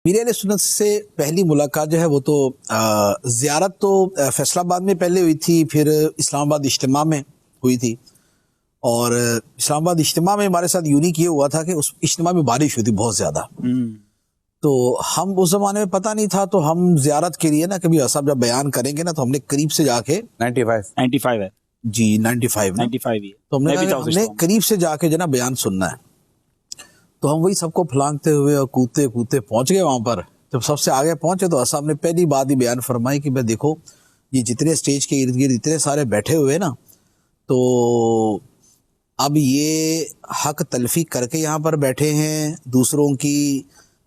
میرے اہل سنت سے پہلی ملاقات جو ہے وہ تو زیارت تو فیصل آباد میں پہلے ہوئی تھی، پھر اسلام آباد اجتماع میں ہوئی تھی. اور اسلام آباد اجتماع میں ہمارے ساتھ یونیک یہ ہوا تھا کہ اس اجتماع میں بارش ہوئی تھی بہت زیادہ. تو ہم اس زمانے میں پتہ نہیں تھا، تو ہم زیارت کے لیے نا کبھی صاحب جب بیان کریں گے نا تو ہم نے قریب سے جا کے 95 ہے جی 95 ہی تو ہم نے قریب سے جا کے جو نا بیان سننا ہے. تو ہم وہی سب کو پھلانگتے ہوئے اور کودتے کودتے پہنچ گئے وہاں پر. جب سب سے آگے پہنچے تو صاحب نے پہلی بات ہی بیان فرمائی کہ بھائی دیکھو یہ جتنے سٹیج کے ارد گرد اتنے سارے بیٹھے ہوئے نا، تو اب یہ حق تلفی کر کے یہاں پر بیٹھے ہیں دوسروں کی،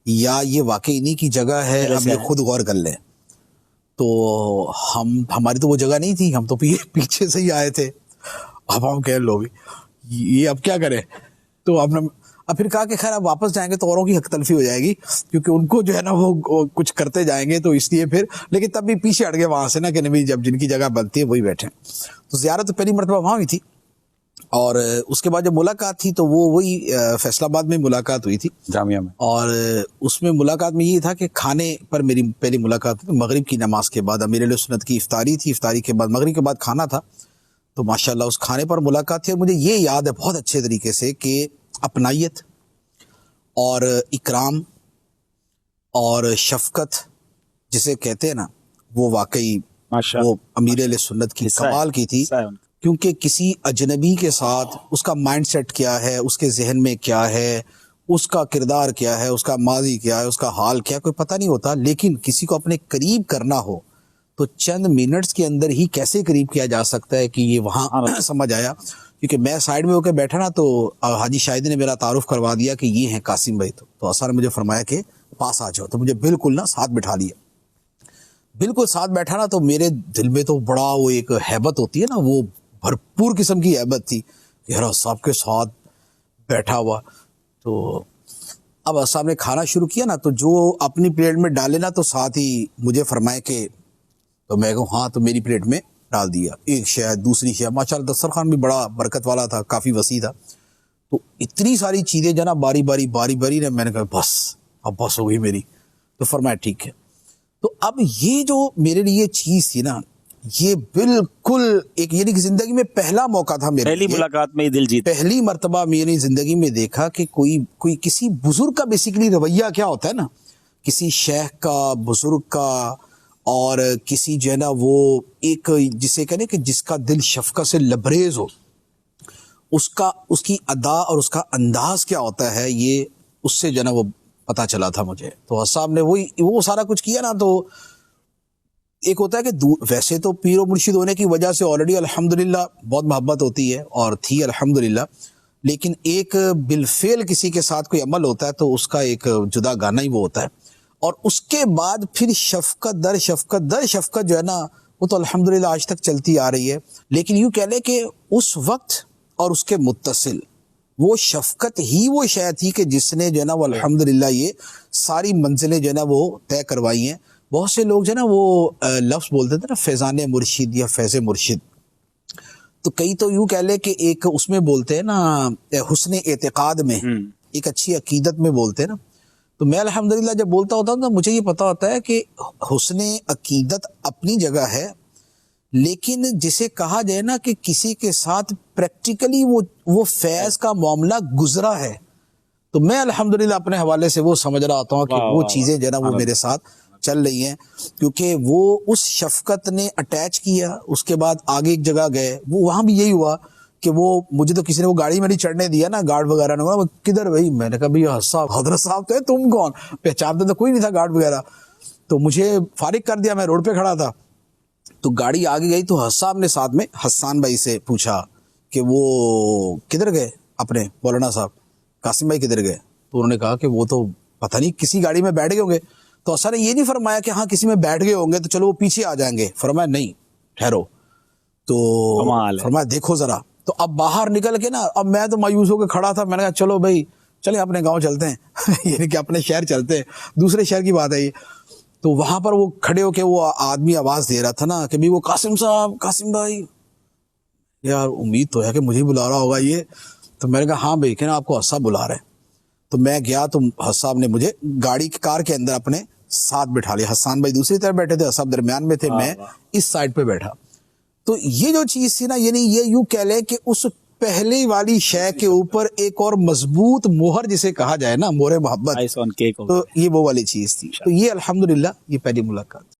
یا یہ واقعی انہی کی جگہ ہے، اب یہ خود غور کر لیں. تو ہماری تو وہ جگہ نہیں تھی، ہم تو پیچھے سے ہی آئے تھے. اب ہم کہہ لو یہ اب کیا کریں. تو اب پھر کہا کہ خیر اب واپس جائیں گے تو اوروں کی حق تلفی ہو جائے گی، کیونکہ ان کو جو ہے نا وہ کچھ کرتے جائیں گے، تو اس لیے پھر لیکن تب بھی پیچھے ہٹ گئے وہاں سے نا کہ نہیں جب جن کی جگہ بنتی ہے وہی بیٹھے. تو زیارت تو پہلی مرتبہ وہاں ہوئی تھی. اور اس کے بعد جب ملاقات تھی تو وہی فیصل آباد میں ملاقات ہوئی تھی جامعہ میں. اور اس میں ملاقات میں یہ تھا کہ کھانے پر میری پہلی ملاقات تھی. مغرب کی نماز کے بعد امیر اہل سنت کی افطاری تھی، افطاری کے بعد مغرب کے بعد کھانا تھا. تو ماشاءاللہ اس کھانے پر ملاقات تھی. اور مجھے یہ یاد ہے بہت اچھے طریقے سے کہ اپنائیت اور اکرام اور شفقت جسے کہتے ہیں نا، وہ واقعی وہ امیر اہل سنت کی کمال کی تھی. کیونکہ کسی اجنبی کے ساتھ اس کا مائنڈ سیٹ کیا ہے، اس کے ذہن میں کیا ہے، اس کا کردار کیا ہے، اس کا ماضی کیا ہے، اس کا حال کیا ہے، کوئی پتہ نہیں ہوتا. لیکن کسی کو اپنے قریب کرنا ہو تو چند منٹس کے اندر ہی کیسے قریب کیا جا سکتا ہے کہ یہ وہاں سمجھ آیا. کیونکہ میں سائیڈ میں ہو کے بیٹھا نا تو حاجی شاہد نے میرا تعارف کروا دیا کہ یہ ہیں قاسم بھائی. تو اثر نے مجھے فرمایا کہ پاس آ جاؤ، تو مجھے بالکل نا ساتھ بٹھا لیا. بالکل ساتھ بیٹھا نا تو میرے دل میں تو بڑا وہ ایک ہیبت ہوتی ہے نا، وہ بھرپور قسم کی ہیبت تھی کہ یار صاحب کے ساتھ بیٹھا ہوا. تو اب صاحب نے کھانا شروع کیا نا تو جو اپنی پلیٹ میں ڈالے نا تو ساتھ ہی مجھے فرمائے کہ، تو میں کہوں ہاں، تو میری پلیٹ میں ڈال دیا ایک شہد دوسری شہد. ماشاءاللہ دسترخوان بھی بڑا برکت والا تھا، کافی وسیع تھا. تو اتنی ساری چیزیں جناب باری باری نے میں نے کہا بس اب بس ہو گئی میری. تو فرمایا ٹھیک ہے. تو اب یہ جو میرے لیے چیز تھی نا، یہ بالکل ایک یعنی کہ زندگی میں پہلا موقع تھا میرے پہلی ملاقات میں دل جیت، پہلی مرتبہ میری زندگی میں دیکھا کہ کوئی کسی بزرگ کا بیسیکلی رویہ کیا ہوتا ہے نا، کسی شیخ کا، بزرگ کا، اور کسی جو ہے نا وہ ایک جسے کہنے کہ جس کا دل شفقت سے لبریز ہو، اس کی ادا اور اس کا انداز کیا ہوتا ہے، یہ اس سے جو ہے نا وہ پتہ چلا تھا مجھے. تو صاحب نے وہ سارا کچھ کیا نا. تو ایک ہوتا ہے کہ ویسے تو پیر و مرشد ہونے کی وجہ سے آلریڈی الحمدللہ بہت محبت ہوتی ہے اور تھی الحمدللہ، لیکن ایک بالفعل کسی کے ساتھ کوئی عمل ہوتا ہے تو اس کا ایک جدا گانا ہی وہ ہوتا ہے. اور اس کے بعد پھر شفقت در شفقت جو ہے نا وہ تو الحمدللہ آج تک چلتی آ رہی ہے. لیکن یوں کہہ لے کہ اس وقت اور اس کے متصل وہ شفقت ہی وہ شے تھی کہ جس نے جو ہے نا وہ الحمدللہ یہ ساری منزلیں جو ہے نا وہ طے کروائی ہیں. بہت سے لوگ جو ہے نا وہ لفظ بولتے تھے نا فیضان مرشد یا فیض مرشد، تو کئی تو یوں کہہ لے کہ ایک اس میں بولتے ہیں نا حسن اعتقاد میں، ایک اچھی عقیدت میں بولتے ہیں نا. تو میں الحمدللہ جب بولتا ہوتا ہوں تو مجھے یہ پتا ہوتا ہے کہ حسن عقیدت اپنی جگہ ہے، لیکن جسے کہا جائے نا کہ کسی کے ساتھ پریکٹیکلی وہ فیض کا معاملہ گزرا ہے، تو میں الحمدللہ اپنے حوالے سے وہ سمجھ رہا ہوتا ہوں کہ وہ چیزیں جو ہے نا وہ میرے ساتھ چل رہی ہیں. کیونکہ وہ اس شفقت نے اٹیچ کیا. اس کے بعد آگے ایک جگہ گئے، وہ وہاں بھی یہی ہوا کہ وہ مجھے تو کسی نے وہ گاڑی میں نہیں چڑھنے دیا نا، گارڈ وغیرہ نے کہا کدھر بھائی، میں نے کہا بھئی حضرت صاحب تو ہے، تم کون؟ پہچانتے تو کوئی نہیں تھا گارڈ وغیرہ. تو مجھے فارغ کر دیا، میں روڈ پہ کھڑا تھا. تو گاڑی آگے گئی تو صاحب نے ساتھ میں حسان بھائی سے پوچھا کہ وہ کدھر گئے اپنے مولانا صاحب، قاسم بھائی کدھر گئے؟ تو انہوں نے کہا کہ وہ تو پتہ نہیں کسی گاڑی میں بیٹھ گئے ہوں گے. تو اثر نے یہ نہیں فرمایا کہ ہاں کسی میں بیٹھ گئے ہوں گے تو چلو وہ پیچھے آ جائیں گے، فرمایا نہیں ٹھہرو. تو فرمایا دیکھو ذرا. تو اب باہر نکل کے نا، اب میں تو مایوس ہو کے کھڑا تھا. میں نے کہا چلو بھائی چلیں اپنے گاؤں چلتے ہیں یعنی کہ اپنے شہر چلتے ہیں، دوسرے شہر کی بات ہے یہ. تو وہاں پر وہ کھڑے ہو کے وہ آدمی آواز دے رہا تھا نا کہ بھی وہ قاسم صاحب، قاسم بھائی. یار امید تو ہے کہ مجھے بلا رہا ہوگا یہ. تو میں نے کہا ہاں بھائی، کہ نا آپ کو حساب بلا رہے ہیں. تو میں گیا تو حس صاحب نے مجھے گاڑی کار کے اندر اپنے ساتھ بٹھا لیا. حسان بھائی دوسری طرف بیٹھے تھے, حس صاحب درمیان میں تھے, میں اس سائڈ پہ بیٹھا. تو یہ جو چیز تھی نا, یعنی یہ یوں کہہ لیں کہ اس پہلی والی شے کے اوپر ایک اور مضبوط مہر جسے کہا جائے نا, مہر محبت, تو یہ وہ والی چیز تھی. تو یہ الحمدللہ یہ پہلی ملاقات.